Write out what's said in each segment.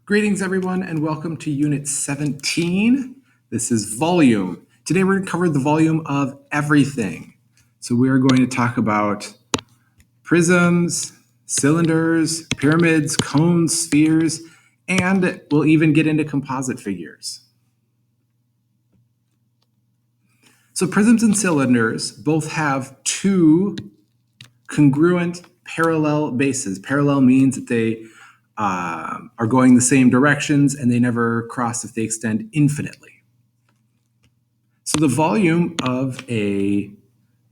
Greetings, everyone, and welcome to Unit 17. This is volume. Today we're going to cover the volume of everything. So we are going to talk about prisms, cylinders, pyramids, cones, spheres, and we'll even get into composite figures. So prisms and cylinders both have two congruent parallel bases. Parallel means that they are going the same directions and they never cross if they extend infinitely. So the volume of a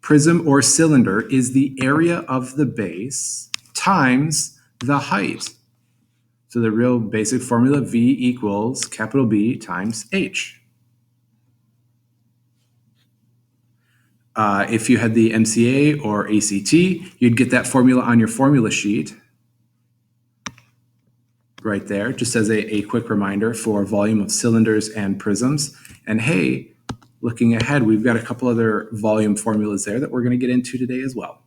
prism or cylinder is the area of the base times the height. So the real basic formula, V equals capital B times H. If you had the MCA or ACT, you'd get that formula on your formula sheet right there, just as a quick reminder for volume of cylinders and prisms. And hey, looking ahead, we've got a couple other volume formulas there that we're going to get into today as well.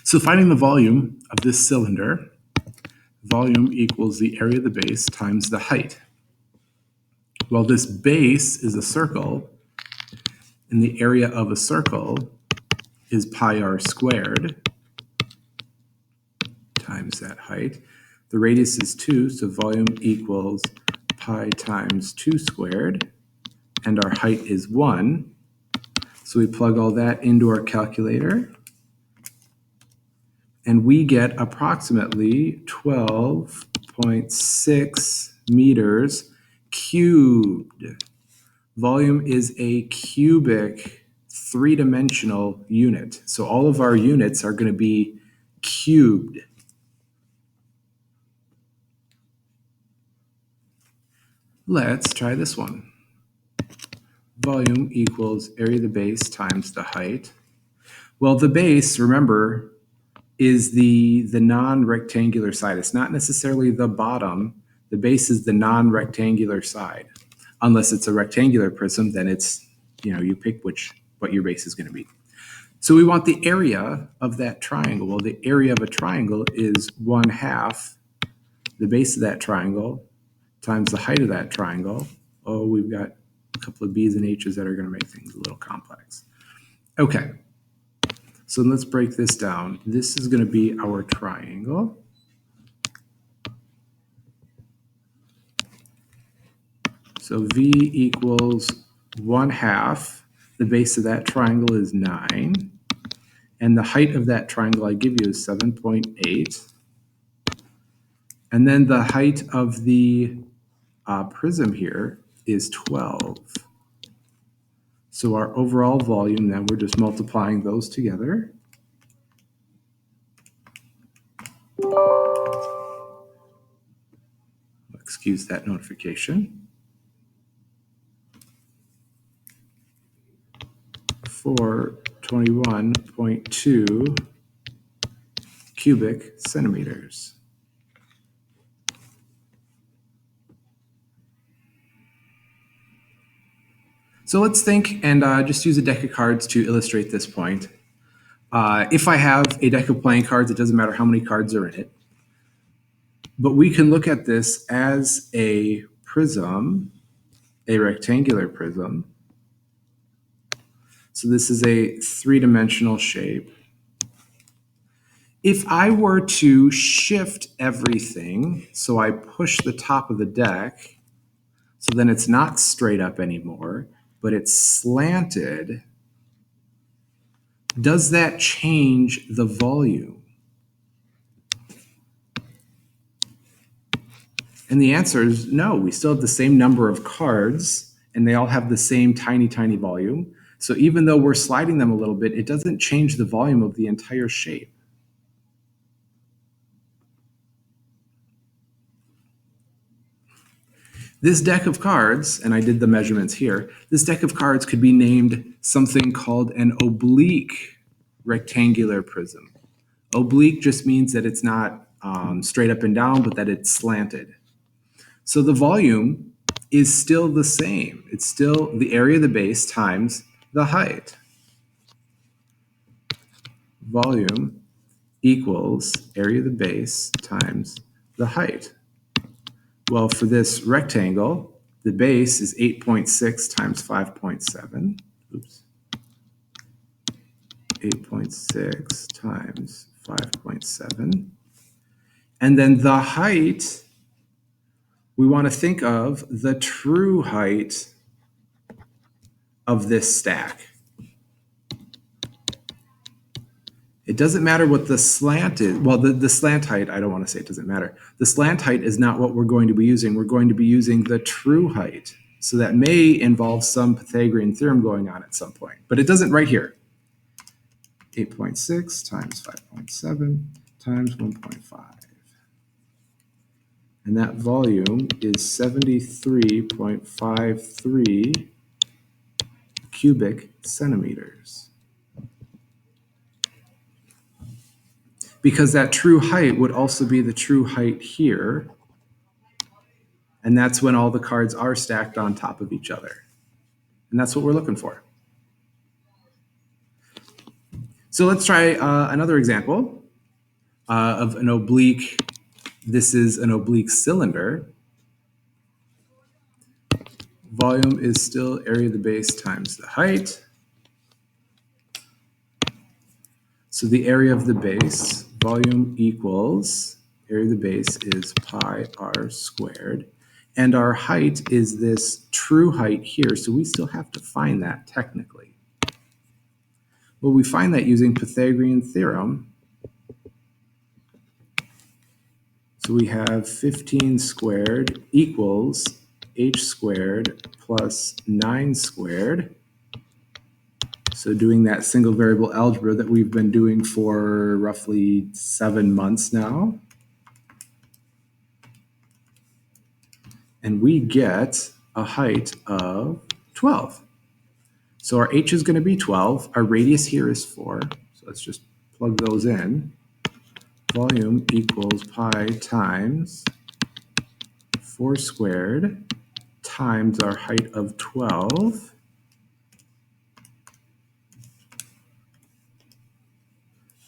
So finding the volume of this cylinder, volume equals the area of the base times the height. Well, this base is a circle, and the area of a circle is pi r squared times that height. The radius is 2, so volume equals pi times 2 squared, and our height is 1. So we plug all that into our calculator, and we get approximately 12.6 meters cubed. Volume is a cubic, three-dimensional unit. So all of our units are going to be cubed. Let's try this one. Volume equals area of the base times the height. Well, the base, remember, is the non-rectangular side. It's not necessarily the bottom. The base is the non-rectangular side. Unless it's a rectangular prism, then it's, you pick what your base is going to be. So we want the area of that triangle. Well, the area of a triangle is 1/2 the base of that triangle times the height of that triangle. Oh, we've got a couple of B's and H's that are going to make things a little complex. Okay, so let's break this down. This is going to be our triangle. So V equals 1/2. The base of that triangle is 9. And the height of that triangle I give you is 7.8. And then the height of the prism here is 12. So our overall volume, then we're just multiplying those together. Excuse that notification. 421.2 cubic centimeters. So let's think and just use a deck of cards to illustrate this point. If I have a deck of playing cards, it doesn't matter how many cards are in it. But we can look at this as a prism, a rectangular prism. So this is a three-dimensional shape. If I were to shift everything, so I push the top of the deck, so then it's not straight up anymore, but it's slanted, does that change the volume? And the answer is no. We still have the same number of cards, and they all have the same tiny, tiny volume. So even though we're sliding them a little bit, it doesn't change the volume of the entire shape. This deck of cards, and I did the measurements here, this deck of cards could be named something called an oblique rectangular prism. Oblique just means that it's not straight up and down, but that it's slanted. So the volume is still the same. It's still the area of the base times the height. Volume equals area of the base times the height. Well, for this rectangle, the base is 8.6 times 5.7. Oops. 8.6 times 5.7. And then the height, we want to think of the true height of this stack. It doesn't matter what the slant is. Well, the slant height, I don't want to say it doesn't matter. The slant height is not what we're going to be using. We're going to be using the true height. So that may involve some Pythagorean theorem going on at some point, but it doesn't right here. 8.6 times 5.7 times 1.5. And that volume is 73.53 cubic centimeters. Because that true height would also be the true height here. And that's when all the cards are stacked on top of each other. And that's what we're looking for. So let's try another example of an oblique. This is an oblique cylinder. Volume is still area of the base times the height. So the area of the base, volume equals, area of the base is pi r squared. And our height is this true height here. So we still have to find that technically. Well, we find that using Pythagorean theorem. So we have 15 squared equals h squared plus 9 squared. So doing that single variable algebra that we've been doing for roughly 7 months now. And we get a height of 12. So our h is going to be 12. Our radius here is 4. So let's just plug those in. Volume equals pi times 4 squared times our height of 12.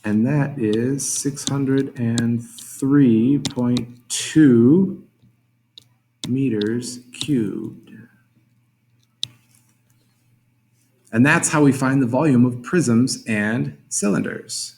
And that is 603.2 meters cubed. And that's how we find the volume of prisms and cylinders.